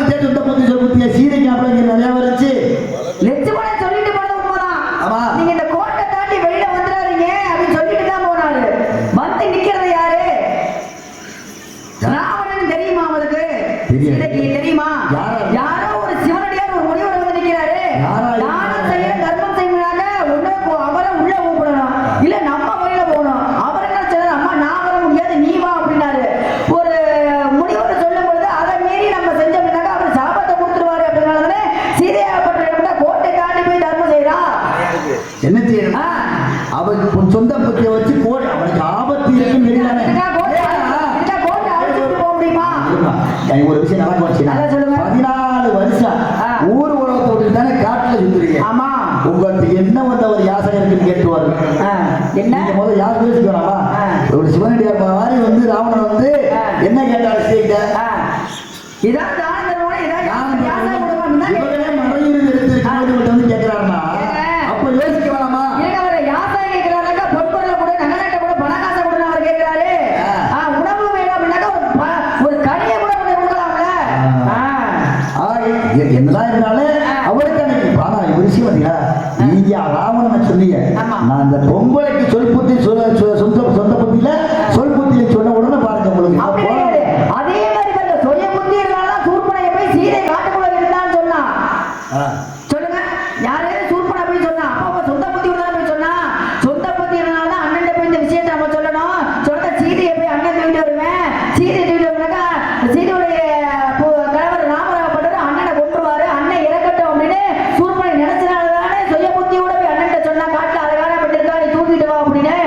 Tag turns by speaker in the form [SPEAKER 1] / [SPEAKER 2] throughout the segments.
[SPEAKER 1] பத்தியா சொந்த பத்தி சொல் பத்தியா சீதைக்கு அப்புறம் இங்க நிறைய வந்துச்சு.
[SPEAKER 2] லட்சுமண சொல்லிட்டு போன உண்மைதான்.
[SPEAKER 1] ஆமா
[SPEAKER 2] நீங்க இந்த கோட்டை தாண்டி வெளியில வந்துடாதீங்க அப்படின்னு சொல்லிட்டு தான் போனாரு. வந்து நிக்கிறது யாரு? ராவணன் தெரியுமா அவருக்கு? சீதைக்கு தெரியுமா? யாரோ ஒரு சிவனடியார் ஒரு முனிவர் வந்து நிக்கிறாரு. தானம் செய்ய தர்மம் செய்யறாங்க. ஒண்ணு அவரை உள்ள கூப்பிடணும், இல்ல நம்ம வெளியில போகணும். அவர் என்ன சொல்றாரு? அம்மா நான் வர முடியாது, நீ வா அப்படின்னாரு. ஒரு முனிவர் சொல்லும் பொழுது அதை மீறி நம்ம செஞ்சோம்னாக்க அவர் சாபத்தை கொடுத்துருவாரு. அப்படின்னாலே சீதையாப்பட்ட கோட்டை தாண்டி போய் தர்மம் செய்யறா.
[SPEAKER 1] என்ன செய்யணும்? அவருக்கு சொந்த பத்திய வச்சு கோட்டை அவனுக்கு ஆபத்து இருக்குன்னு ஒரு விஷயம் நடக்க வச்சு 14 வருஷம் ஊர் உலகத்தை விட்டு தானே காட்டுல சுத்துறீங்க.
[SPEAKER 2] ஆமா
[SPEAKER 1] உங்களுக்கு என்ன வந்து அவர் யாசனை இருக்குன்னு கேட்டுவாரு.
[SPEAKER 2] என்ன
[SPEAKER 1] முதல்ல யார் பேசிக்கலாமா? ஒரு சிவனடியார் மாதிரி வந்து ராவணன் வந்து என்ன கேட்டாரு சீக்கிட்ட
[SPEAKER 2] இதான் தானம் தருவானே, இதான்
[SPEAKER 1] இவங்களே மறையிருந்து எடுத்து வந்து கேட்கிறாருன்னா அப்ப யோசிக்க வேணாமா?
[SPEAKER 2] அவரை யாசனை கேட்கிறாருக்கா, பொற்பொருளை கூட நகலட்ட கூட பணக்காசை கூட அவர் கேட்கிறாரு. உணவு வேணும் அப்படின்னாக்கா ஒரு கனியை கூட கொடுக்கலாம்ல.
[SPEAKER 1] என்னதான் இருந்தாலும் அவருக்கு அன்னைக்கு ஆனா ஒரு விஷயம் பார்த்தீங்களா, நீங்க ராவணனை சொன்னீங்க. நான் அந்த பொம்பளைக்கு சொல் புத்தி சொந்த புத்தியில சொல் புத்தியில சொன்ன உடனே பாருங்க உங்களுக்கு
[SPEAKER 2] அதே மாதிரி சுய புத்தி இருந்தாலும் சூர்பனையை போய் சீதை காட்டுக்குள்ள இருந்தான்னு சொன்னா சொல்லுங்க. யாரு சூர்பனை போய் சொன்னா? அப்பா சொந்த புத்தி இருந்தாலும் போய் சொன்னா. சொந்த புத்தி இருந்தாலும் அண்ணன் போய் இந்த விஷயத்தை நம்ம சொல்லணும். சொல்ற சீதையை போய் அண்ணன் தூக்கிட்டு வருவேன். சீதை தூக்கிட்டு வருவாக்கா சீதையுடைய கணவர் ராமராகப்பட்டவர் அண்ணனை கொண்டுருவாரு. அண்ணன் இறக்கட்டும் அப்படின்னு சூர்பனை நினைச்சனாலதானே சுய புத்தியோட போய் அண்ணன் சொன்னா காட்டுல அழகான பெற்றிருக்கா, நீ தூக்கிட்டு வா அப்படின்னு.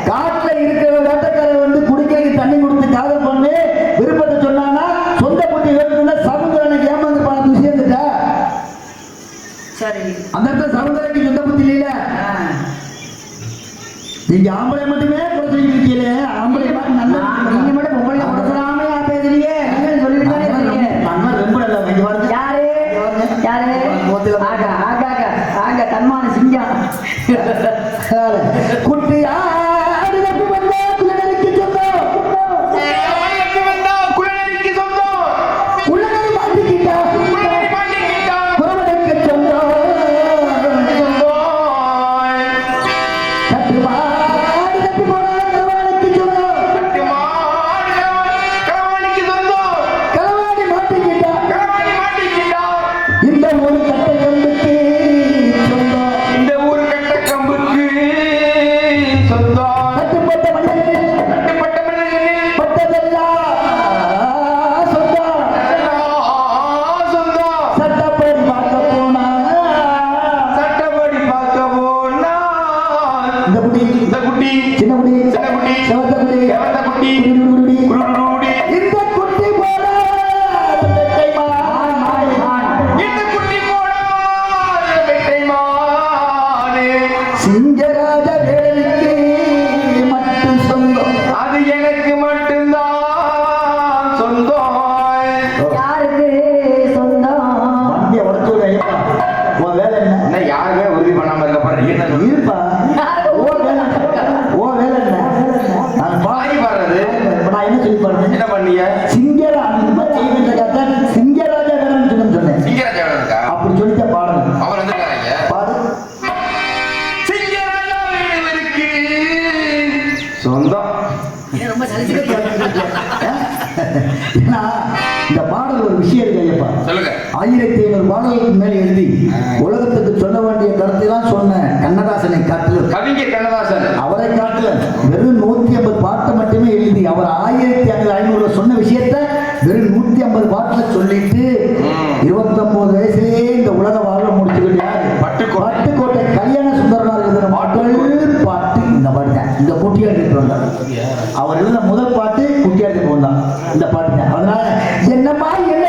[SPEAKER 1] காட்டுல இருக்கிற வேட்டக்காரர் வந்து குடிக்கிறதுக்கு தண்ணி கொடுத்து காதல் பண்ணு விருப்பத்தை சொன்னாங்கன்னா சொந்த புத்தி வேணும்னா சமுதிரனுக்கு ஏமாந்து பார்த்து விஷயத்துட்ட
[SPEAKER 2] சரி
[SPEAKER 1] அந்த இடத்துல சமுதிரனுக்கு சொந்த புத்தி இல்லையில. நீங்க ஆம்பளை மட்டுமே குறைச்சிட்டு இருக்கீங்க. ஆம்பளை மாதிரி நல்லா
[SPEAKER 2] நீங்க மட்டும் பொம்பளை குறைச்சிடாம யார் பேசுறீங்க? நீங்க சொல்லிட்டு தானே இருக்கீங்க.
[SPEAKER 1] நம்ம ரொம்ப நல்லா இங்க வருது.
[SPEAKER 2] யாரு யாரு? ஆக ஆக ஆக ஆக தன்மான சிங்கம்
[SPEAKER 1] குட்டி ஆடு தப்பி வந்தா குள்ளநரிக்கு சொந்தம், குள்ளநரி மாட்டிக்கிட்டா குறவனுக்கு சொந்தம். தட்டு மாடு தப்பி போனா கலவாணிக்கு சொந்தம், கலவாணி மாட்டிக்கிட்டா இந்த ஒரு கட்டை கம்புக்கு சொந்தம், இந்த ஒரு கட்டை கம்புக்கு சொந்தம். கட்டுப்பட்ட மனிதர்கள் பட்டதெல்லாம் சொந்தம். சட்டப்படி பார்க்க போனா இந்த குட்டி சின்ன குட்டி செவத்த குட்டி இந்த குட்டி போல சிங்கராஜ வேலைக்கு மட்டும் சொந்தம், அது எனக்கு மட்டும்தான் சொந்தம்.
[SPEAKER 2] யாருக்கு சொந்தம்?
[SPEAKER 1] வண்டியை உடச்சு உன் வேலை என்ன?
[SPEAKER 3] யாருமே உறுதி பண்ணாம இருக்க
[SPEAKER 1] இருப்பா ஓ வேலை என்ன? நான்
[SPEAKER 3] பாய் பாடுறது.
[SPEAKER 1] நான் என்ன சொல்லி பாருங்க,
[SPEAKER 3] என்ன பண்ணீங்க?
[SPEAKER 1] சிங்கரா அந்த செய்வதற்காக சிங்கராஜ வேலைன்னு சொன்னேன்.
[SPEAKER 3] சிங்கராஜா இருக்கா?
[SPEAKER 1] அப்படி சொல்லிட்ட பாடணும்.
[SPEAKER 3] அவர் வந்துருக்காங்க.
[SPEAKER 1] பாடு.
[SPEAKER 3] சிங்கராஜா வேலுவிற்கு சொந்தம்.
[SPEAKER 2] ரொம்ப சலிச்சுக்க
[SPEAKER 1] ஏன்னா இந்த பாடல் ஒரு விஷயம் இருக்கு ஐயப்பா.
[SPEAKER 3] சொல்லுங்க.
[SPEAKER 1] 1500 பாடல்களுக்கு மேல் எழுதி உலகத்துக்கு சொல்ல வேண்டிய கருத்தைலாம் சொன்ன கண்ணதாசனை காட்டிலும்
[SPEAKER 3] கவிஞர் கண்ணதாசன்
[SPEAKER 1] அவரை காட்டில வெறும் 150 பாட்டை மட்டுமே எழுதி அவர் 1500 சொன்ன விஷயத்த வெறும் 150 பாட்டுல சொல்லிட்டு 29 வயசுலயே இந்த உலக வாழ முடிச்சுக்கிட்டாரு. பட்டுக்கோட்டை கல்யாண சுந்தரனார் எழுதின பாட்டு இந்த பாட்டு தான். இந்த குட்டியார் எடுத்து வந்தார். அவர் எழுதின முதல் பாட்டு குட்டியார் எடுத்து வந்தான் இந்த பாட்டு தான். அதனால என்னமா என்ன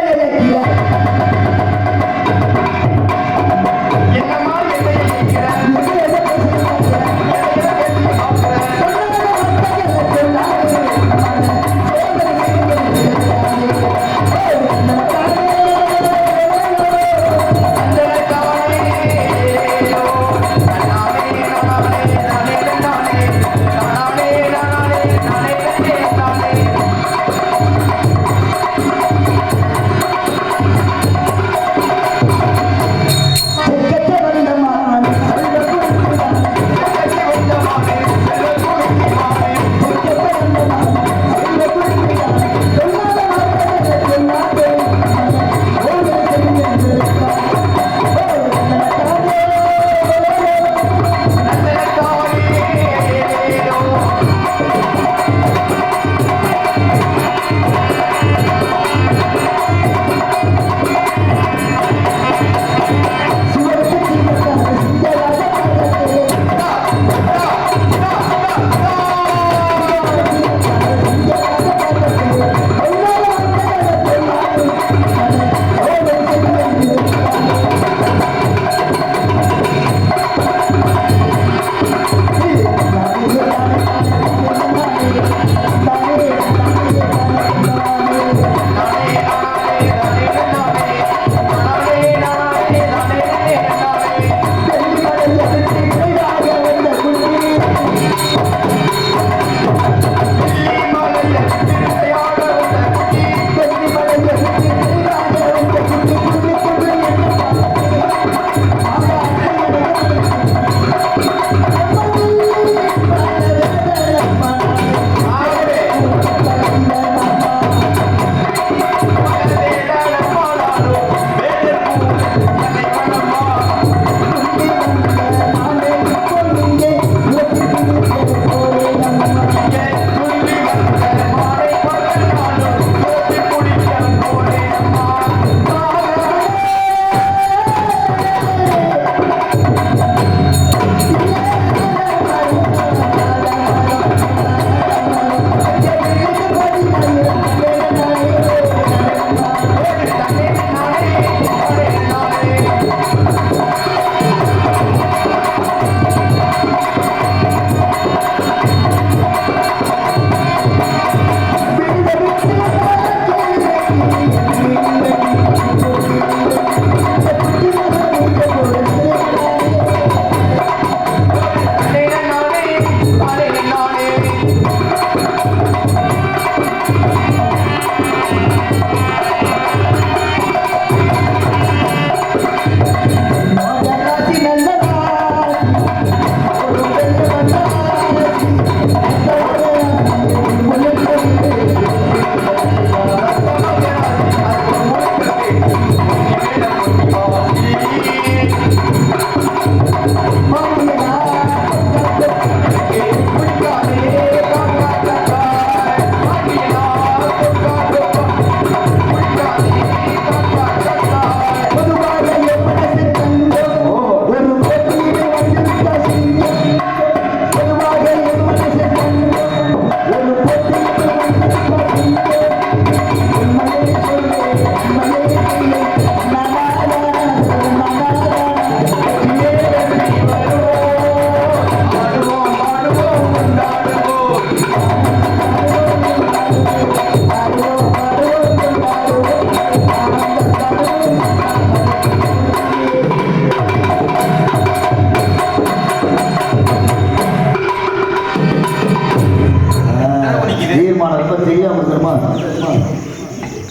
[SPEAKER 1] அப்ப தெரியாம தருமா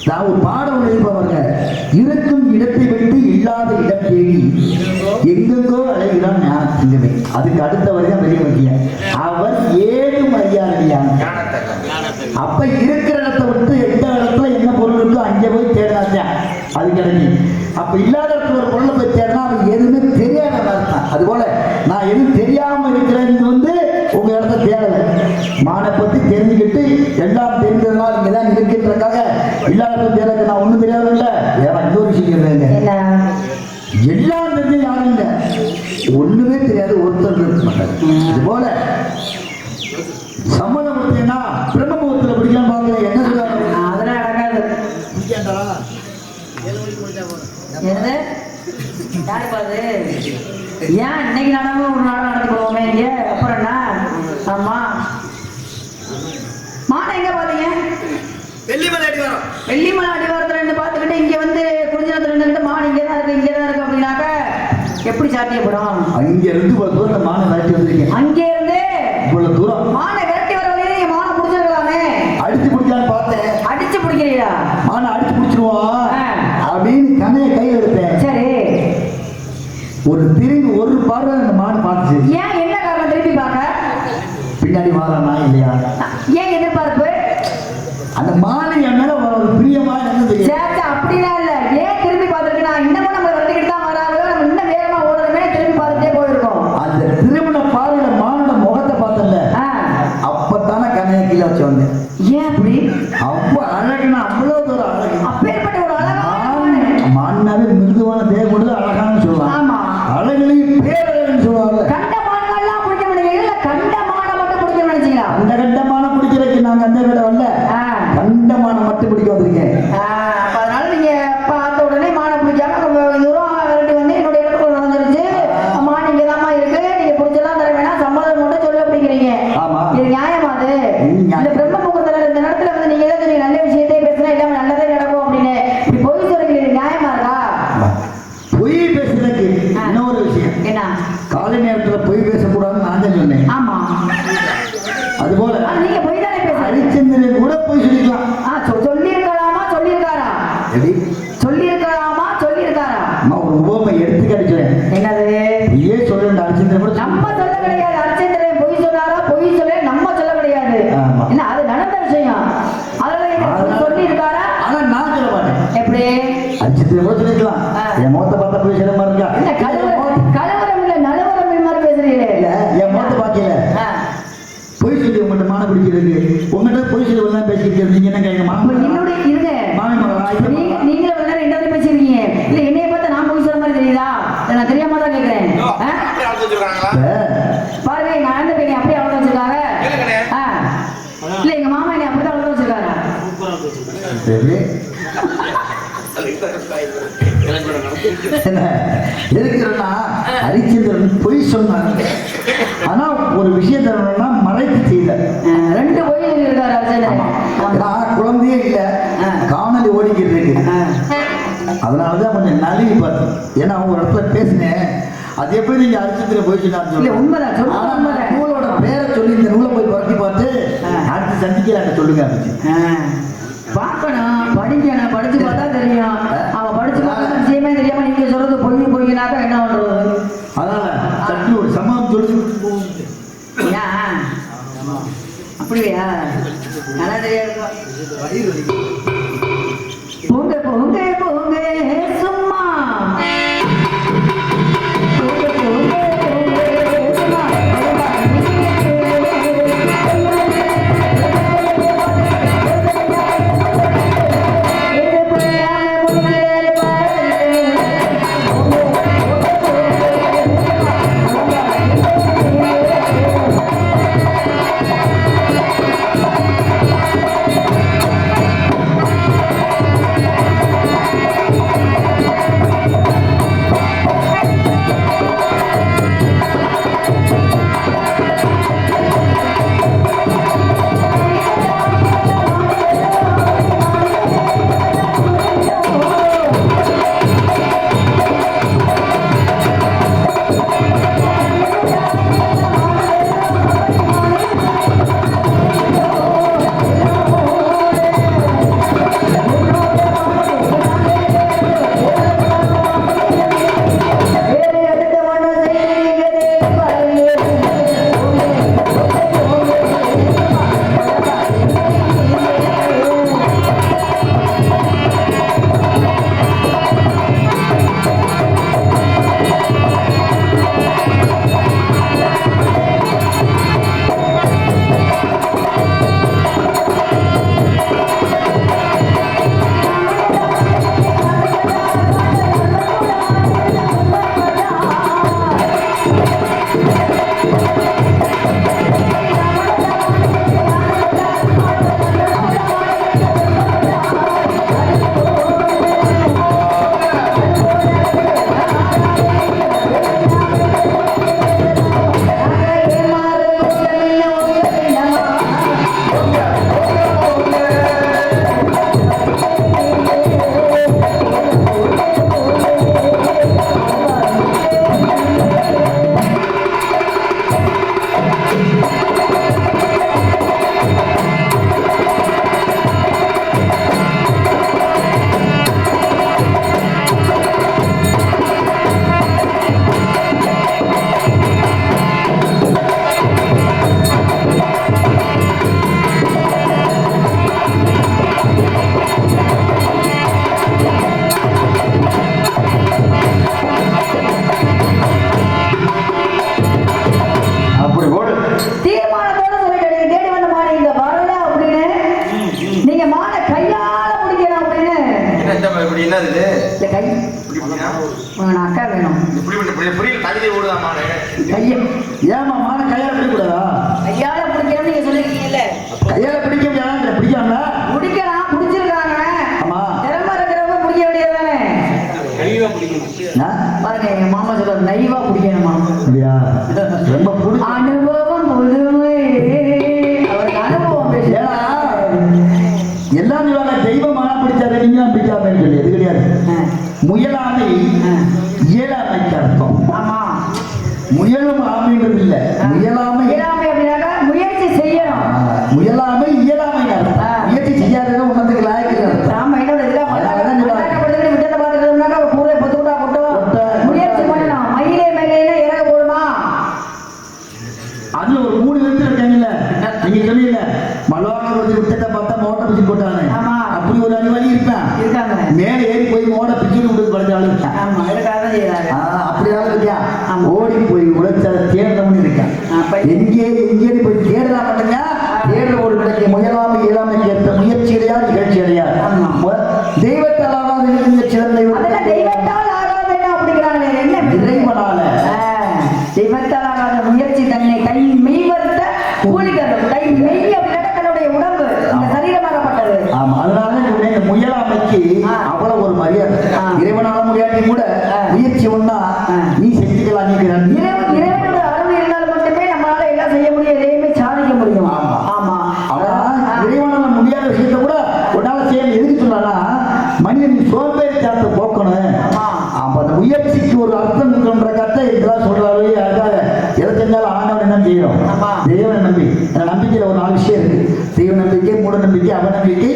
[SPEAKER 1] நான் ஒரு பாடம் எழுப்பவங்க இருக்கும் இடத்தை விட்டு இல்லாத இடம் தேடி எங்கெங்கோ அழைகிறான் ஞானத்திங்கமே. அதுக்கு அடுத்த வரைக்கும் பெரிய முக்கியம் அவர் ஏதும் ஐயாரியான். அப்ப இருக்கிற இடத்தை விட்டு எந்த இடத்துல என்ன பொருள் இருக்கோ அங்கே போய் தேடாதான் அது கிடைக்கும். அப்ப இல்லாத இடத்துல ஒரு பொருளை போய் தேடினா அவன் எதுவுமே தெரியாத அர்த்தம். அது போல நான் எதுவும் தெரியாம இருக்கிறேன்னு வந்து உங்க இடத்த தேடல. மானை பத்தி தெரிஞ்சுக்கிட்டு எல்லாம் தெரிஞ்சதுனால இங்கதான் இருக்கின்றக்காக இல்லாத தேடக்கு நான் ஒண்ணும் தெரியாது இல்ல. வேற இன்னொரு விஷயம் எல்லாம் தெரிஞ்சு யாரும் இல்லை, ஒண்ணுமே தெரியாது ஒருத்தர் இருக்க மாட்டாரு. இது போல சம்மதம் பார்த்தீங்கன்னா பிரம்மபுரத்துல பிடிக்கலாம் பாருங்க என்ன சொல்றாங்க.
[SPEAKER 2] அதெல்லாம் நடக்காது. என்னது யாரு பாது ஏன் இன்னைக்கு நடந்து ஒரு நாள் நடந்து போவோமே இங்க அப்புறம் என்ன. ஆமா மானை எங்க பாத்தீங்க? வெள்ளிமலை அடிவாரத்துல இருந்து பாத்துக்கிட்டு இங்க வந்து குறிஞ்சினத்துல இருந்து மான் இங்கதான் இருக்கு அப்படின்னாக்க எப்படி சாத்தியப்படும்?
[SPEAKER 1] அங்க இருந்து தூரம் மானை விரட்டி வந்திருக்கேன்.
[SPEAKER 2] அங்க இருந்து
[SPEAKER 1] இவ்வளவு தூரம்
[SPEAKER 2] மானை விரட்டி வர வழியில நீங்க மானை பிடிச்சிருக்கலாமே.
[SPEAKER 1] அடிச்சு பிடிக்கலான்னு பார்த்தேன்.
[SPEAKER 2] அடிச்சு பிடிக்கிறீங்களா?
[SPEAKER 1] மானை அடிச்சு பிடிச்சிருவோம் அப்படின்னு கனைய கையில் எடுத்தேன்.
[SPEAKER 2] சரி
[SPEAKER 1] ஒரு திரும்பி ஒரு பார்வை அந்த மாடு பார்த்துச்சு.
[SPEAKER 2] ஏன் என்ன காரணம் திருப்பி பார்க்க?
[SPEAKER 1] பின்னாடி வாரானா இல்லையா
[SPEAKER 2] ஏன் எதிர்பார்ப்பு?
[SPEAKER 1] அந்த மாடு என் மேல ஒரு பிரியமா இருந்தது.
[SPEAKER 2] சேச்சா அப்படிலாம் இல்ல. ஏன் திரும்பி பார்த்துருக்கா? இன்னமும் நம்ம விரட்டிக்கிட்டு தான் வராங்க. நம்ம இன்னும் வேகமா ஓடுறதுமே திரும்பி பார்த்துட்டே போயிருக்கோம்.
[SPEAKER 1] அந்த திருமண பார்வையில மானோட முகத்தை பார்த்தல அப்பத்தானே கனைய கீழே வச்சு வந்தேன்.
[SPEAKER 2] ஏன் அப்படி?
[SPEAKER 1] அவ்வளவு அழகுனா அவ்வளவு ஒரு அழகு.
[SPEAKER 2] அப்பேற்பட்ட ஒரு அழகான
[SPEAKER 1] மான்னாவே மிருதுவான தேர் கொடுத்து அழகான்னு சொல்லுவாங்க.
[SPEAKER 2] ஆமா
[SPEAKER 1] அழகுலையும் பேரழகுன்னு சொல்லுவாங்க.
[SPEAKER 2] கண்ட மானெல்லாம் பிடிக்க முடியல. இல்ல கண்ட மானை மட்டும் பிடிக்க நினைச்சீங்களா?
[SPEAKER 1] அந்த கண்டமான பிடிக்கிறதுக்கு நாங்க அந்த விட வரல. கண்டமான மட்டும் பிடிக்க வந்திருக்கேன்.
[SPEAKER 2] அப்ப அதனால நீங்க பார்த்த உடனே மானை பிடிக்காம தூரம் விரட்டி வந்து என்னுடைய இடத்துக்குள்ள நுழைஞ்சிருச்சு. மான் இங்கதாம்மா இருக்கு, நீங்க பிடிச்செல்லாம் தர வேணாம், சம்மதம் மட்டும் சொல்ல அப்படிங்கிறீங்க. இது நியாயமா? அது இந்த பிரம்ம முகூர்த்தத்துல இந்த நேரத்துல வந்து நீங்க ஏதாவது நல்ல விஷயத்தை பேசினா எல்லாமே நல்லதே நடக்கும் அப்படின்னு இப்படி பொய் சொல்றீங்க, நியாயமா இருக்கா?
[SPEAKER 1] பொய் பேசுறதுக்கு இன்னொரு விஷயம்
[SPEAKER 2] என்ன?
[SPEAKER 1] காலை நேரத்துல பொய் பேசக்கூடாதுன்னு நான் தான் சொன்னேன்.
[SPEAKER 2] ஆமா
[SPEAKER 1] அதுபோல
[SPEAKER 2] நீங்க பொய் தானே பேசுறீங்க.
[SPEAKER 1] ஹரிச்சந்திரன் கூட பொய் சொல்லிக்கலாம்.
[SPEAKER 2] சொல்லியிருக்கலாமா? சொல்லியிருக்காரா? சொல்லியிருக்கலாமா? சொல்லியிருக்காரா?
[SPEAKER 1] நான் ஒரு உபமை எடுத்து கிடைச்சேன்.
[SPEAKER 2] என்னது?
[SPEAKER 1] பொய்யே சொல்றேன் ஹரிச்சந்திரன் கூட.
[SPEAKER 2] நம்ம சொல்ல கிடையாது. ஹரிச்சந்திரன் பொய் சொன்னாரா? பொய் சொல்ல நம்ம சொல்ல கிடையாது. என்ன அது நடந்த விஷயம். அதனால சொல்லியிருக்காரா?
[SPEAKER 1] ஆனா நான் சொல்ல மாட்டேன்.
[SPEAKER 2] எப்படி?
[SPEAKER 1] ஹரிச்சந்திரன் கூட சொல்லிக்கலாம். என் முகத்தை பார்த்தா பொய் சொல்ல மாதிரி இருக்கா?
[SPEAKER 2] என்ன கலவரம் இல்ல நலவரம் மாதிரி பேசுறீங்களே.
[SPEAKER 1] இல்ல என் முகத்தை பார்க்கல. பொய் சொல்லி உங்கள்கிட்ட மான பிடிக்கிறது உங்கள்கிட்ட பொய் சொல்லி ஒன்றா பேசிட்டு நீங்க என்ன கேட்கமா?
[SPEAKER 2] என்னுடைய இருங்க நீங்களும் ஒரு நேரம் என்ன பேசிருக்கீங்க? இல்ல என்னைய பார்த்தா நான் பொய் சொல்ற மாதிரி தெரியுதா? நான் தெரியாம தான் கேட்கிறேன். பாருங்க எங்க அண்ணன் பையன் அப்படியே அவ்வளவு வச்சிருக்காங்க. இல்ல எங்க மாமா என்னை அப்படிதான் அவ்வளவு வச்சிருக்காரு.
[SPEAKER 1] எதுக்குறா ஹரிச்சந்திரன் பொய் சொன்னாங்க. ஆனா ஒரு விஷயம் தரணும்னா மறைத்து செய்த
[SPEAKER 2] ரெண்டு பொய் இருக்காரு ஹரிச்சந்திரன்.
[SPEAKER 1] குழந்தையே இல்ல, காணொலி ஓடிக்கிட்டு இருக்கு. அதனாலதான் கொஞ்சம் நழுவி பார்த்தேன். ஏன்னா அவங்க ஒரு இடத்துல பேசினேன். அது எப்படி நீங்க ஹரிச்சந்திரன் பொய் சொன்னாங்க?
[SPEAKER 2] உண்மைதான்.
[SPEAKER 1] நூலோட பேரை சொல்லி இந்த நூலை போய் புரட்டி பார்த்து அடுத்து சந்திக்கிறாங்க சொல்லுங்க.
[SPEAKER 2] பார்க்கணும், படிக்கணும், படிச்சு பார்த்தா தெரியும். அவன் படிச்சு பார்த்தா விஷயமே தெரியாம நீங்க சொல்றது பொய்னாக்கா என்ன பண்றது?
[SPEAKER 1] அதனால சற்று ஒரு சமம் சொல்லி
[SPEAKER 2] அப்படியா? நல்லா தெரியாது. போங்க போங்க போங்க சும்மா கை உனக்கு அக்கா வேணும்
[SPEAKER 3] புரியல தகுதி ஓடுதாமானே
[SPEAKER 2] கையை
[SPEAKER 1] ஏமா மான கையால பிடிக்கூடாதா?
[SPEAKER 2] கையால பிடிக்கணும்னு நீங்க சொல்லிருக்கீங்கல்ல.
[SPEAKER 1] கையால பிடிக்க முடியாத பிடிக்காம
[SPEAKER 2] பிடிக்கலாம், பிடிச்சிருக்காங்க.
[SPEAKER 1] ஆமா.
[SPEAKER 2] திறமை இருக்கிறவங்க பிடிக்க வேண்டியதுதானே. பாருங்க எங்க மாமா சொல்றாரு நைவா பிடிக்கணுமா.
[SPEAKER 1] அப்படியா? ரொம்ப பிடிச்ச
[SPEAKER 2] அனுபவம் புதுமை. அவருக்கு அனுபவம் பேச.
[SPEAKER 1] ஏன்னா எல்லாம் சொல்லுவாங்க தெய்வமாக பிடிச்சாரு நீங்களும் பிடிக்காம சொல்லி எது கிடையாது. முயலாமை இயலாமைக்கு அர்த்தம்.
[SPEAKER 2] ஆமா,
[SPEAKER 1] முயலும் ஆமைன்றது இல்ல, முயலாமை
[SPEAKER 2] இயலாமை அப்படின்னாக்கா முயற்சி செய்யணும்.
[SPEAKER 1] முயலாமை இயலாமை அர்த்தம். முயற்சி செய்யாதது உணர்ந்துக்கு லாய்க்கு அர்த்தம்.
[SPEAKER 2] ஆமா, என்னோட இதெல்லாம் விட்டத்தை பார்த்துக்கிட்டோம்னாக்கா பூரை பொத்து விட்டா போட்டோம். முயற்சி பண்ணணும். மயிலே மயிலே இறங்க போடுமா.
[SPEAKER 1] அதுல ஒரு 3 பேர் இருக்காங்கல்ல, நீங்க சொன்னீங்க மலவான ஒரு விட்டத்தை பார்த்தா மோட்டை பிச்சு போட்டாங்க.
[SPEAKER 2] ஆமா.
[SPEAKER 1] அப்படி ஒரு அறிவாளி இருப்பேன்
[SPEAKER 2] இருக்காங்க.
[SPEAKER 1] மேல ஏறி போய் மோட பிச்சு விட்டு படுத்தாலும் இருக்கான்.
[SPEAKER 2] ஆமா, இதுக்காக தான் செய்யறாங்க.
[SPEAKER 1] அப்படியாவது இருக்கியா? ஓடி போய் உழைச்ச தேர்ந்தவனு இருக்கான். எங்கே போய் தேடலாம் மட்டுங்க. தேடுற ஒரு கிடைக்க முயலாமை இயலாமை ஏற்ற முயற்சி அடையா நிகழ்ச்சி அடையா. தெய்வத்தால் ஆகாத முயற்சி
[SPEAKER 2] அதெல்லாம் தெய்வத்தால் ஆகாது அப்படிங்கிறாங்க. என்ன
[SPEAKER 1] இறைவனால
[SPEAKER 2] தெய்வத்தால் ஆகாத முயற்சி தன்னை கை மெய் வருத்த கூலி தரும். கை மெய் அப்படின்னா தன்னுடைய உடம்பு இந்த சரீரமாகப்பட்டது.
[SPEAKER 1] ஆமா, அதனால இந்த முயலாமைக்கு அவ்வளவு ஒரு மரியாதை. இறைவனால முடியாட்டி கூட முயற்சி ஒண்ணா நீ செஞ்சுக்கலாம். நீ
[SPEAKER 2] இறைவனோட அருள் இருந்தால் மட்டுமே நம்மளால எல்லாம் செய்ய முடியும், எதையுமே சாதிக்க முடியும். ஆமா,
[SPEAKER 1] இறைவனால முடியாத விஷயத்த கூட உன்னால செய்ய எதுக்கு சொன்னா மனிதன் சோம்பேறித்தனத்தை போக்கணும். அப்ப அந்த முயற்சிக்கு ஒரு அர்த்தம் இருக்குன்ற கத்தை இதெல்லாம் சொல்றாரு. அதுக்காக எதை செஞ்சாலும் ஆண்டவன் என்ன செய்யணும்? தெய்வ நம்பி. அந்த நம்பிக்கையில ஒரு 4 விஷயம் இருக்கு. தெய்வ நம்பிக்கை, மூட நம்பிக்கை, அவநம்பிக்கை,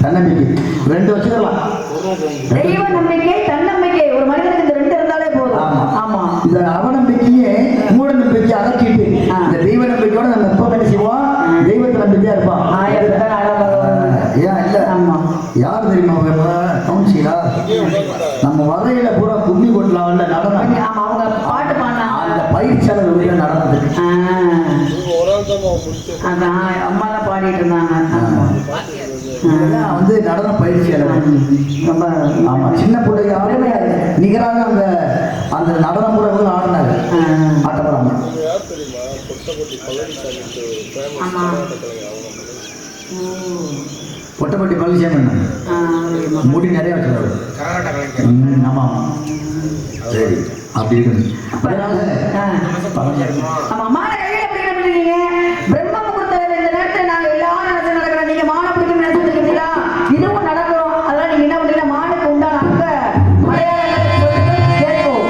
[SPEAKER 1] தன்னம்பிக்கை. 2 வச்சுக்கலாம்.
[SPEAKER 2] தெய்வ நம்பிக்கை, தன்னம்பிக்கை. ஒரு மனிதனுக்கு இந்த 2 இருந்தாலே போதும். ஆமா,
[SPEAKER 1] இந்த அவநம்பிக்கையே மூட நம்பிக்கையை அகற்றிட்டு இந்த தெய்வ நம்பிக்கையோட நம்ம எப்ப என்ன செய்வோம்? தெய்வத்தை நம்பிக்கையா இருப்பான். ஏன் இல்ல? யார் தெரியுமா? கவுன்சிலா நம்ம வரையில பூரா கும்மி கொட்டலாம் நடனம்.
[SPEAKER 2] அவங்க பாட்டு பாடினாங்க.
[SPEAKER 1] அந்த பயிற்சியாளர் நடந்தது.
[SPEAKER 2] அதான் அம்மா தான் பாடிட்டு இருந்தாங்க.
[SPEAKER 1] வந்து நடன பயிற்சியாளர்
[SPEAKER 2] ரொம்ப
[SPEAKER 1] ஆமா, சின்ன பிள்ளைங்க அருமையா நிகராக அந்த அந்த நடன முறைகள் ஆடினாங்க. ஆட்டப்படாம பொட்டப்பட்டி பழனிசாமி முடி நிறைய வச்சுருவாரு. ஆமா, சரி அப்படி இருக்கு.
[SPEAKER 2] மான கையில பிடிக்கிறீங்க. பிரம்ம முகூர்த்தத்தில் இந்த நேரத்தில் நாங்கள் எல்லாரும் நினைச்சு நடக்கிறோம். நீங்க மான பிடிக்கும் நினைச்சிருக்கீங்களா? இதுவும் நடக்கும். அதெல்லாம் நீங்க என்ன பண்றீங்க? மானுக்கு உண்டான அங்க கேட்கும்.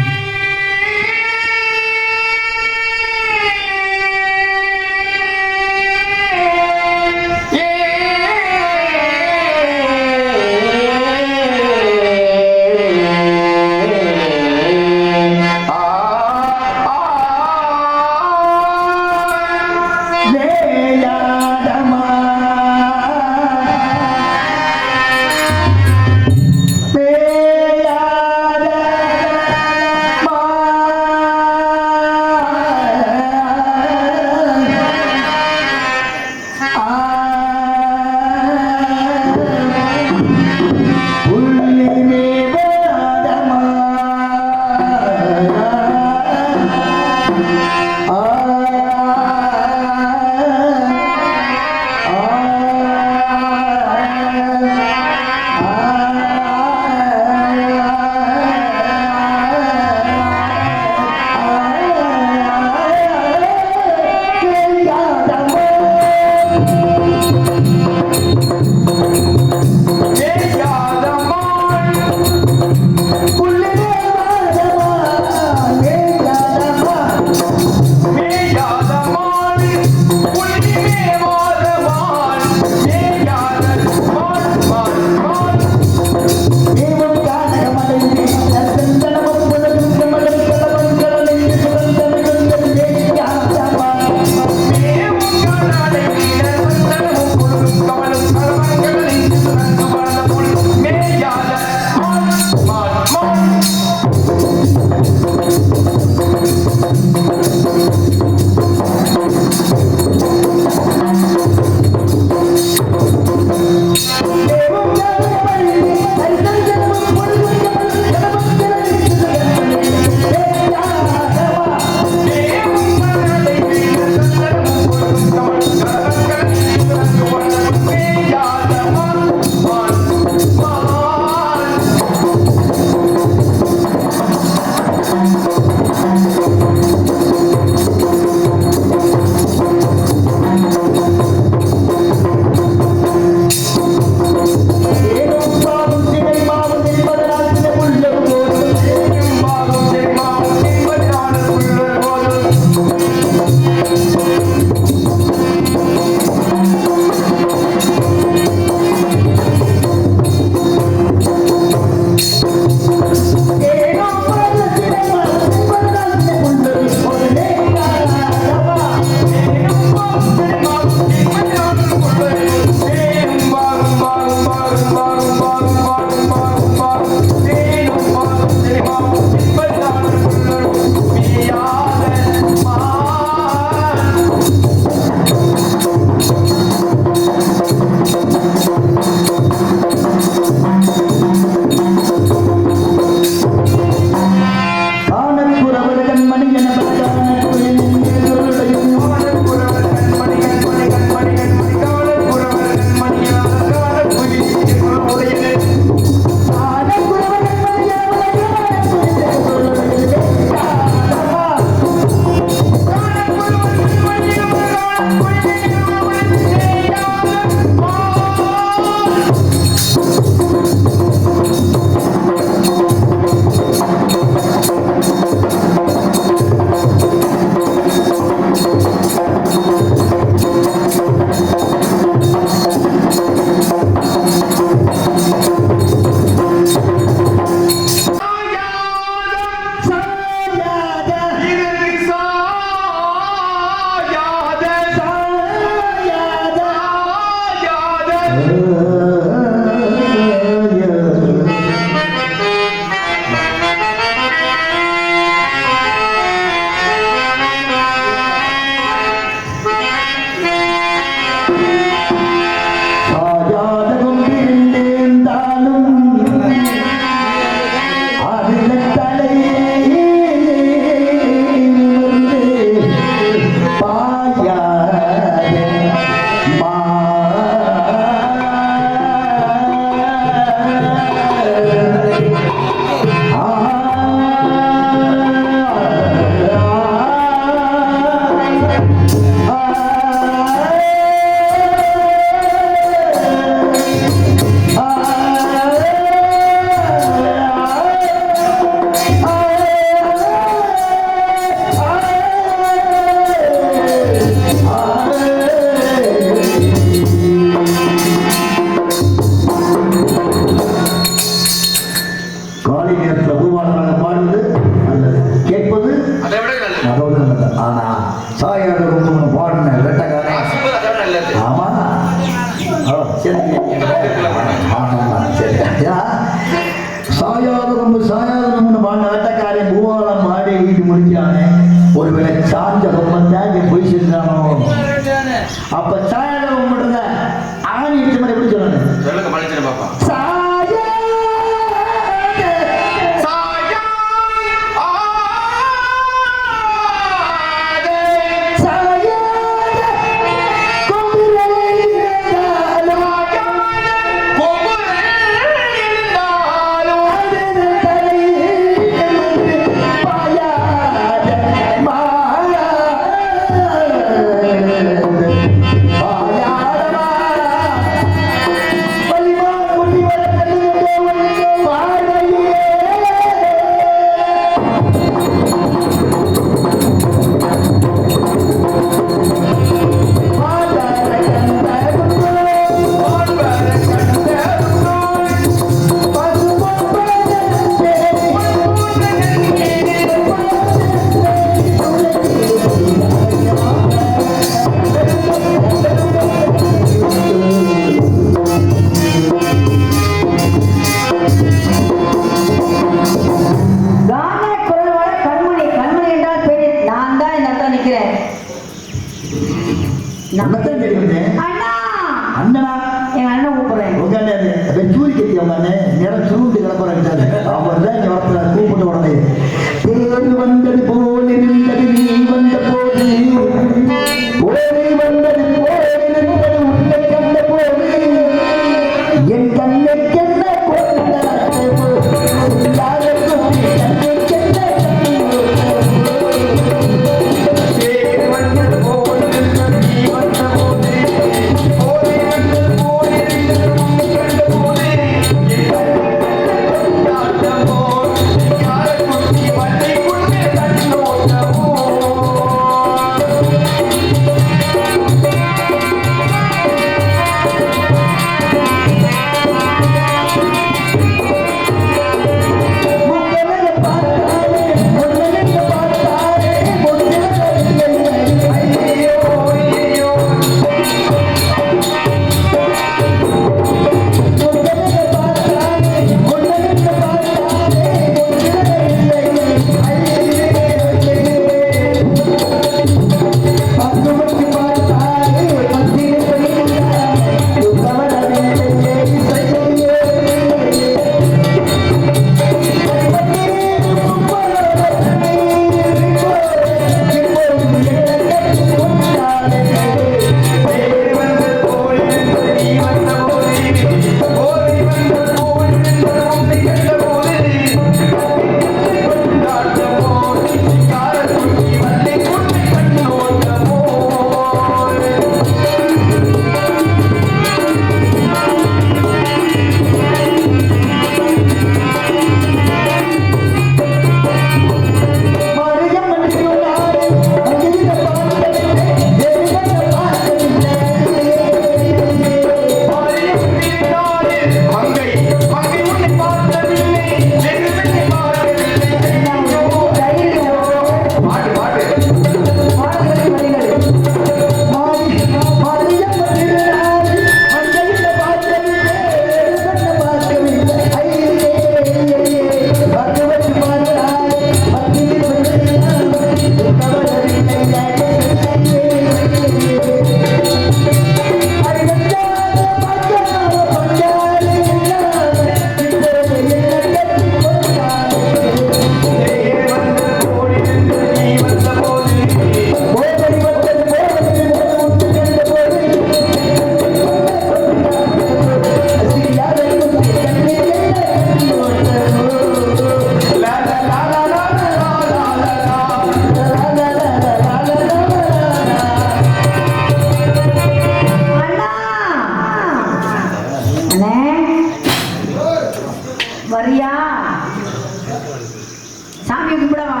[SPEAKER 2] சாமி கும்பிடவா?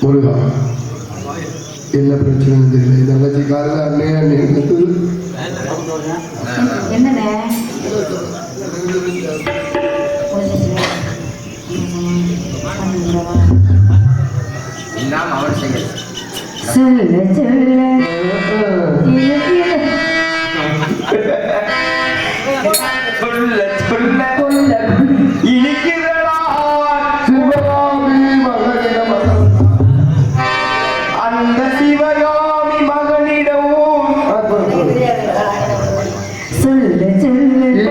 [SPEAKER 4] முருகா என்ன பிரச்சனை தெரியல. இந்த அலட்சி காலையில் அண்ணே
[SPEAKER 2] என்னண்ணே?
[SPEAKER 3] இன்னாம் அவர் செய்யல்
[SPEAKER 2] சொல்ல சொல்ல
[SPEAKER 3] சொல்ல சொல்ல இனிக்கிறடா
[SPEAKER 4] சிவகாமி மகனிடம்
[SPEAKER 3] அந்த சிவகாமி மகனிடவும்
[SPEAKER 2] சொல்ல சொல்ல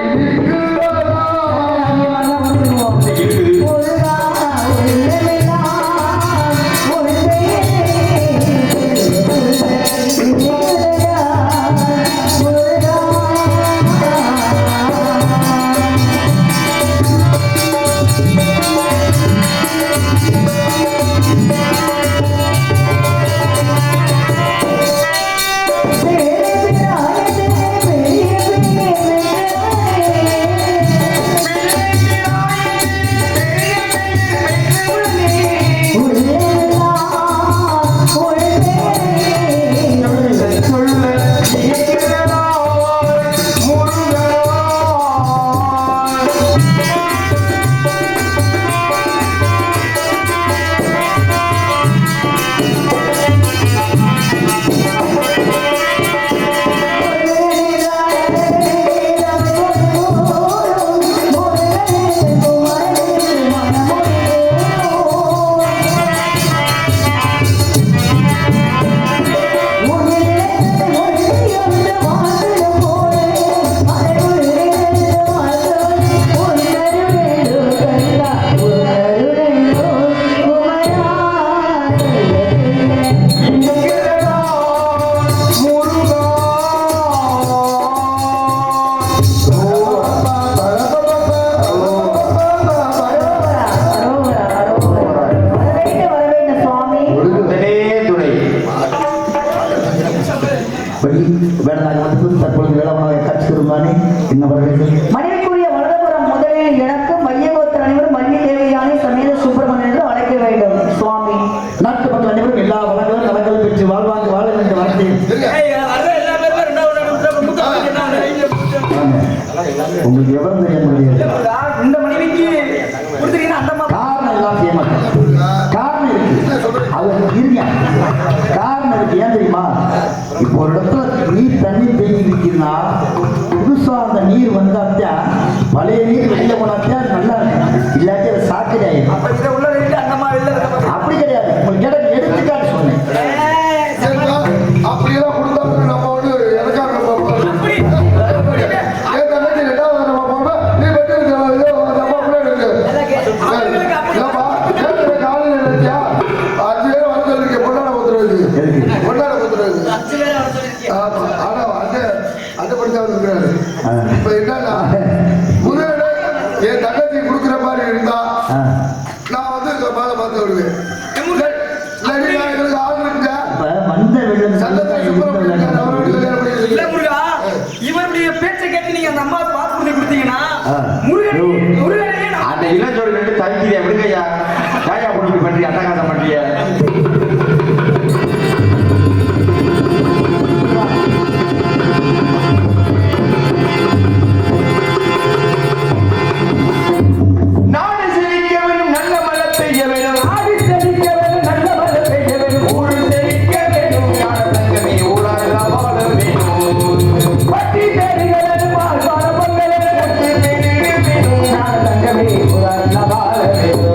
[SPEAKER 2] மனைவிக்குரிய வலதுபுறம் முதலில் எனக்கு மையகோத்திர அனைவரும் மல்லி தேவையான சமேத சுப்பிரமணியன் என்று அழைக்க வேண்டும் சுவாமி.
[SPEAKER 1] நாட்டு மக்கள் அனைவரும் எல்லா வளங்களும் நலங்களும் பெற்று வாழ்வாங்க வாழ வேண்டும் வாழ்த்தேன். உங்களுக்கு எவ்வளவு தெரியும்
[SPEAKER 2] இந்த மனைவிக்கு கொடுத்துட்டீங்கன்னா அந்த
[SPEAKER 1] காரணம் எல்லாம் செய்ய மாட்டேன். காரணம் இருக்கு, அது இருங்க. காரணம் இருக்கு, ஏன் தெரியுமா? இப்போ ஒரு இடத்துல நீர் தண்ணி தேங்கி இருக்குன்னா புதுசா அந்த நீர் வந்தாத்தான் பழைய நீர் வெளியில போனாத்தான் நல்லா இருக்கும். இல்லாட்டி அதை சாக்கடை ஆயிடும். அப்படி கிடையாது. உங்களுக்கு கேட்ட எடுத்துக்காட்டு சொன்னேன்.
[SPEAKER 4] அப்படியெல்லாம் கொடுத்தாங்க. நம்ம வந்து எனக்காக இப்ப என்னன்னா முருகனை என் தங்கச்சி கொடுக்குற மாதிரி இருந்தா நான் வந்து மேல பார்த்து விடுவேன். எங்களுக்கு ஆள் இருக்க
[SPEAKER 1] வந்த வெள்ளம்
[SPEAKER 4] சந்தத்தை
[SPEAKER 5] இவருடைய பேச்சை கேட்டு நீங்க அந்த அம்மா பாத்து கொடுத்தீங்கன்னா முருகன்
[SPEAKER 3] அந்த இளஞ்சோடு ரெண்டு தவிக்கிறேன் எப்படிங்கய்யா காயா பொண்ணு பண்றீங்க அட்டகாசம் பண்றீங்க. நாடு செழிக்க வேணும், நல்ல மழை பெய்ய வேணும். நாடு செழிக்க வேணும், நல்ல மழை பெய்ய வேணும். ஊரு செழிக்க வேணும், ஞான தங்கமே ஊராக வாழ வேணும். பட்டி பேருகள் வாழ்வார பொங்கல் வேணும், ஞான தங்கமே ஊராக வாழ வேணும்.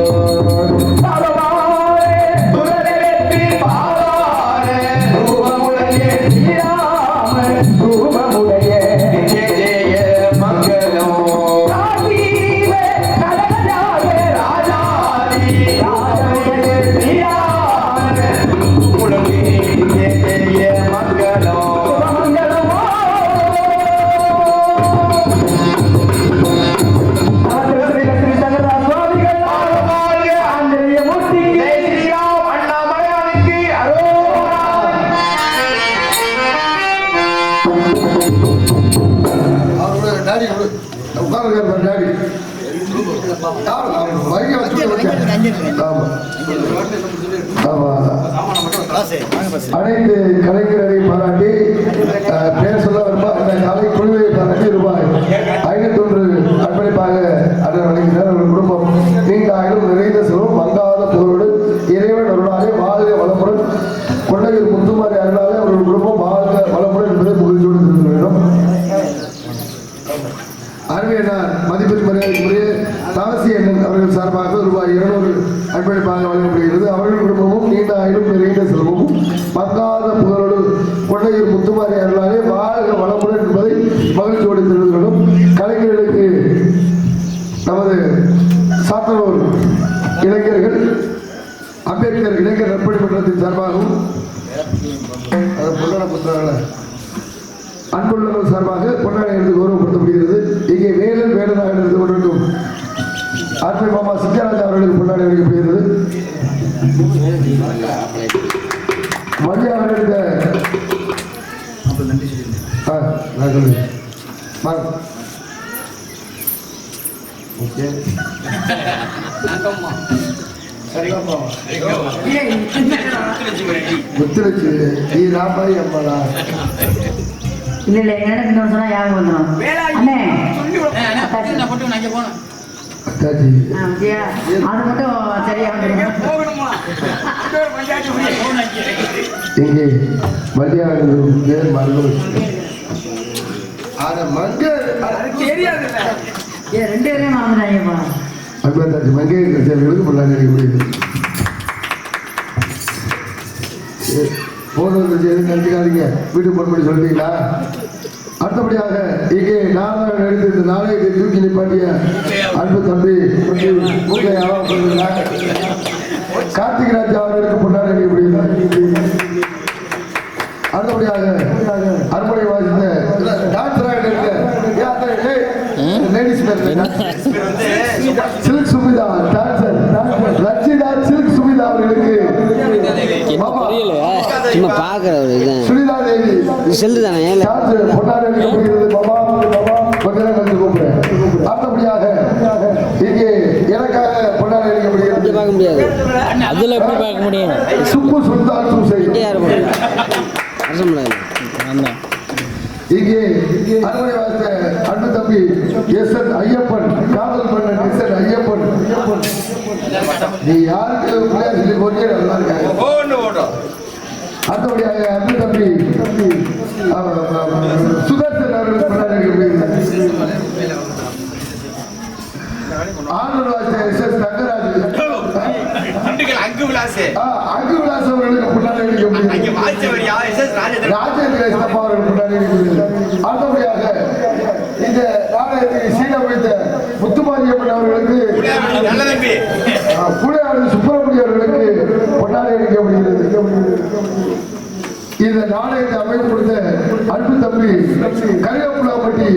[SPEAKER 4] வைகை வச்சு ஆமா ஆமா அனைத்து கலைஞரை பாராட்டி பேர் சொல்ல வருமா அந்த கலை குழுவை பாராட்டி ரூபாய் 501 அர்ப்பணிப்பாக அண்ணன் வழங்கினார். அவர்கள் குடும்பம் நீண்ட ஆயுளும் நிறைந்த செல்வம் மங்காத புகழோடு இறைவன் அருளாலே வாழ்க வளமுடன் கொண்டையூர் முத்துமாரி அருளாலே அவர்கள் குடும்பம் வாழ்க வளமுடன் என்பதை புகழ்ச்சியோடு தெரிந்து வேண்டும். அருமையினார் மதிப்பிற்கு மரியாதைக்குரிய தாசி அண்ணன் அவர்கள் சார்பாக ரூபாய் 200 அர்ப்பணிப்பாக வழங்கப்படுகிறது. அவர்கள் குடும்பமும் நீண்ட ஆயுளும் நிறைந்த செல்வமும் மங்காத புகழோடு கொண்டையூர் முத்துமாரி அருளாலே வாழ்க வளமுடன் என்பதை மகிழ்ச்சியோடு தெரிந்து கொள்ளும். கலைஞர்களுக்கு நமது சாத்தனூர் இளைஞர்கள் அம்பேத்கர் இளைஞர் நற்பணி மன்றத்தின் சார்பாகவும் அன்புள்ளவர் சார்பாக பொன்னாடை எடுத்து கௌரவப்படுத்தப்படுகிறது. இங்கே வேலன் வேலனாக இருந்து கொண்டிருக்கும் ஆர்பி மாமா சிங்கராஜா அவர்களுக்கு பொன்னாடை அளிக்கப்படுகிறது. மரியாதை எடுத்த முத்துலட்சுமி நீ ராபாய் அம்மாடா
[SPEAKER 2] இல்ல எனக்கு இன்னொரு சொன்னா யாரும் வந்துடும் அண்ணே
[SPEAKER 4] அத்தாச்சி
[SPEAKER 2] விஜயா அது மட்டும் சரியா வந்துடும்
[SPEAKER 4] இங்கே மரியாதை மருந்து
[SPEAKER 5] தெரியாது
[SPEAKER 2] ஏன் 2 பேரையும் மறந்துட்டாங்கப்பா.
[SPEAKER 4] அன்பத்தாச்சி மங்கை கட்சியாளர்களுக்கு பொன்னாடை அளிக்கப்படுகிறது. போன நினைச்சுக்காதீங்க வீட்டு போன் பண்ணி சொல்லிட்டீங்களா? அடுத்தபடியாக இங்கே நாராயணன் எடுத்து இந்த நாளைக்கு தூக்கி நிப்பாட்டிய அன்பு தம்பி கார்த்திக் ராஜா அவர்களுக்கு பொன்னாடை அளிக்கப்படுகிறது. அடுத்தபடியாக அறுபடை வாசித்த சில்க் சுமிதா டான்சர் ரச்சிதா சில்க் சுமிதா அவர்களுக்கு
[SPEAKER 6] சும்மா பாக்குற ஒரு இதுதான்
[SPEAKER 4] சுனிதா தேவி
[SPEAKER 6] செல்லு தானே
[SPEAKER 4] பொன்னாடை அளிக்கப்படுகிறது. பாபா கொஞ்ச நேரம் கழிச்சு கூப்பிடுறேன். அடுத்தபடியாக இங்கே எனக்காக பொன்னாடை அளிக்கப்படுகிறது.
[SPEAKER 6] பார்க்க முடியாது அதுல எப்படி பார்க்க முடியும்
[SPEAKER 4] சுப்பு சுல்தான் சூசை
[SPEAKER 6] யார்
[SPEAKER 4] இங்கே அறுவடை வார்த்த அன்பு தம்பி எஸ் என் ஐயப்பன் காதல் மன்னன் எஸ் என் ஐயப்பன் நீ யாருக்கு பிள்ளையா சொல்லி போட்டே நல்லா இருக்காங்க. அடுத்தபடியாக அன்பு தம்பி சுதர்சன் அவர்களுக்கு ஆனூர் வார்த்த எஸ் எஸ் தங்கராஜ்
[SPEAKER 3] அங்கு விலாசே
[SPEAKER 4] அங்கு விலாஸ் அவர்களுக்கு முன்னாடி ராஜேந்திர அவர்களுக்கு முன்னாடி அடுத்தபடியாக இந்த நாடகத்தை சீனமைத்த முத்துமாரியம்மன் அவர்களுக்கு புலையாடு சுப்பிரமணிய அவர்களுக்கு பொன்னாடை அளிக்கப்படுகிறது. இந்த நாடகத்தை அமைப்பு கொடுத்த அன்பு தம்பி கரியப்புலாப்பட்டி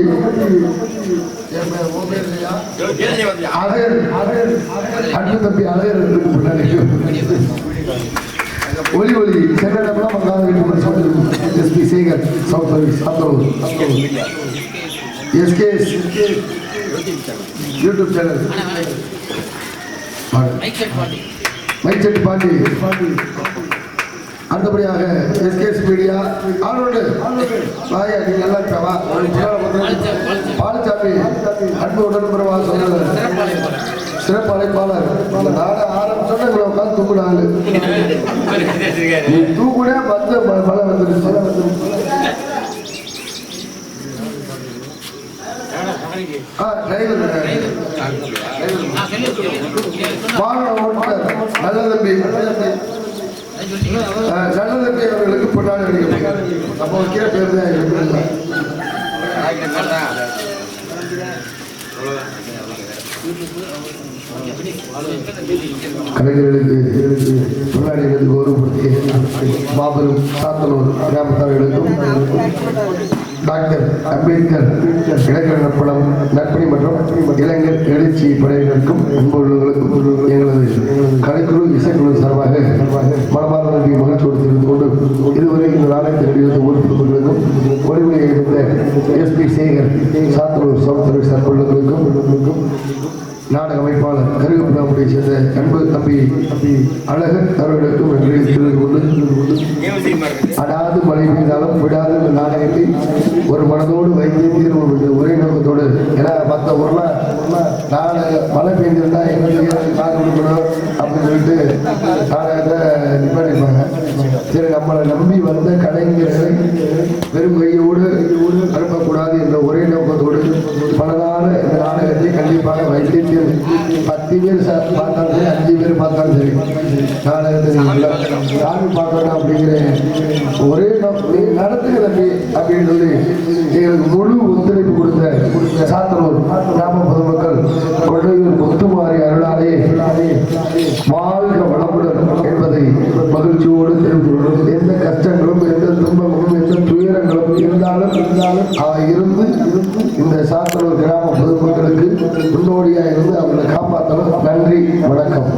[SPEAKER 4] அன்பு தம்பி அழகர் பொன்னாடை ஒலி ஒலி சென்னைலாம் மங்காத SP Sekar south service SKS YouTube channel மைச்செட் பாண்டி அடுத்தபடியாக எஸ்கேஎஸ் மீடியா ஆனோடு வாயா நீ நல்லா இருக்கவா பாலச்சாமி அன்பு உடன்புறவா சொன்னது சிறப்பு அழைப்பாளர் இந்த நாட ஆரம்பிச்சோன்னா இவ்வளோ உட்காந்து தூக்குனாங்க நீ தூக்குனே மழை வந்துருச்சு. வாகன ஓட்டுநர் நல்ல தம்பி நல்லதம்பி அவர்களுக்கு பொன்னாடை அளிக்கப்படுகிறது. நம்ம வைக்கிற பேர் தான் கலைஞர்களுக்கு பொன்னாடை எடுத்து கௌரவப்படுத்திய மாபெரும் சாத்தனூர் கிராமத்தார்களுக்கும் டாக்டர் அம்பேத்கர் இளைஞர் நற்பணம் நற்பணி மற்றும் இளைஞர் எழுச்சி படையினருக்கும் அன்புள்ளவர்களுக்கும் எங்களது கலைக்குழு இசைக்குழு சார்பாக மனமார்ந்த நன்றி மகிழ்ச்சியோடு தெரிந்து கொண்டு இதுவரை இந்த நாடகத்தை நடிகை ஊர்வலங்களுக்கும் ஒளிவுரையை இருந்த SP Sekar Sathanur south service அன்புள்ளவர்களுக்கும் நாடக அமைப்பாளர் கருகப்புறாமுடியை சேர்ந்த அன்பு தம்பி அழகர் அவர்களுக்கும் நன்றி தெரிவித்துக் கொண்டு அடாது மழை பெய்தாலும் விடாது இந்த நாடகத்தை ஒரு மனதோடு வைத்து தீர்வு என்ற ஒரே நோக்கத்தோடு ஏன்னா மற்ற ஊர்லாம் நாடக மழை பெய்ஞ்சிருந்தா எங்களுக்கு காது கொடுக்கணும் அப்படின்னு சொல்லிட்டு நாடகத்தை நிப்பாட்டிப்பாங்க. சரி, நம்மளை நம்பி வந்த கலைஞர்களை வெறும் கையோடு அனுப்பக்கூடாது என்ற ஒரே நோக்கத்தோடு பலனான இந்த நாடகத்தை கண்டிப்பாக வைத்து 10 பேர் பார்த்தாலும் சரி, 5 பேர் பார்த்தாலும் சரி, நாடகத்தை சாமி பார்க்கணும் அப்படிங்கிற ஒரே நோக்கம் நடத்துகிற தம்பி அப்படின்னு சொல்லி எங்களுக்கு முழு ஒத்துழைப்பு கொடுத்த சாத்தனூர் கிராம பொதுமக்கள் கொள்ளையூர் முத்துமாரி அருளாலே வாழ்க வளமுடன் என்பதை மகிழ்ச்சியோடு தெரிவித்துள்ளோம். எந்த கஷ்டங்களும் எந்த துன்பங்களும் எந்த துயரங்களும் இருந்தாலும் இருந்து இந்த சாத்தனூர் கிராம பொதுமக்களுக்கு முன்னோடியாக இருந்து அவங்களை காப்பாற்றணும். நன்றி, வணக்கம்.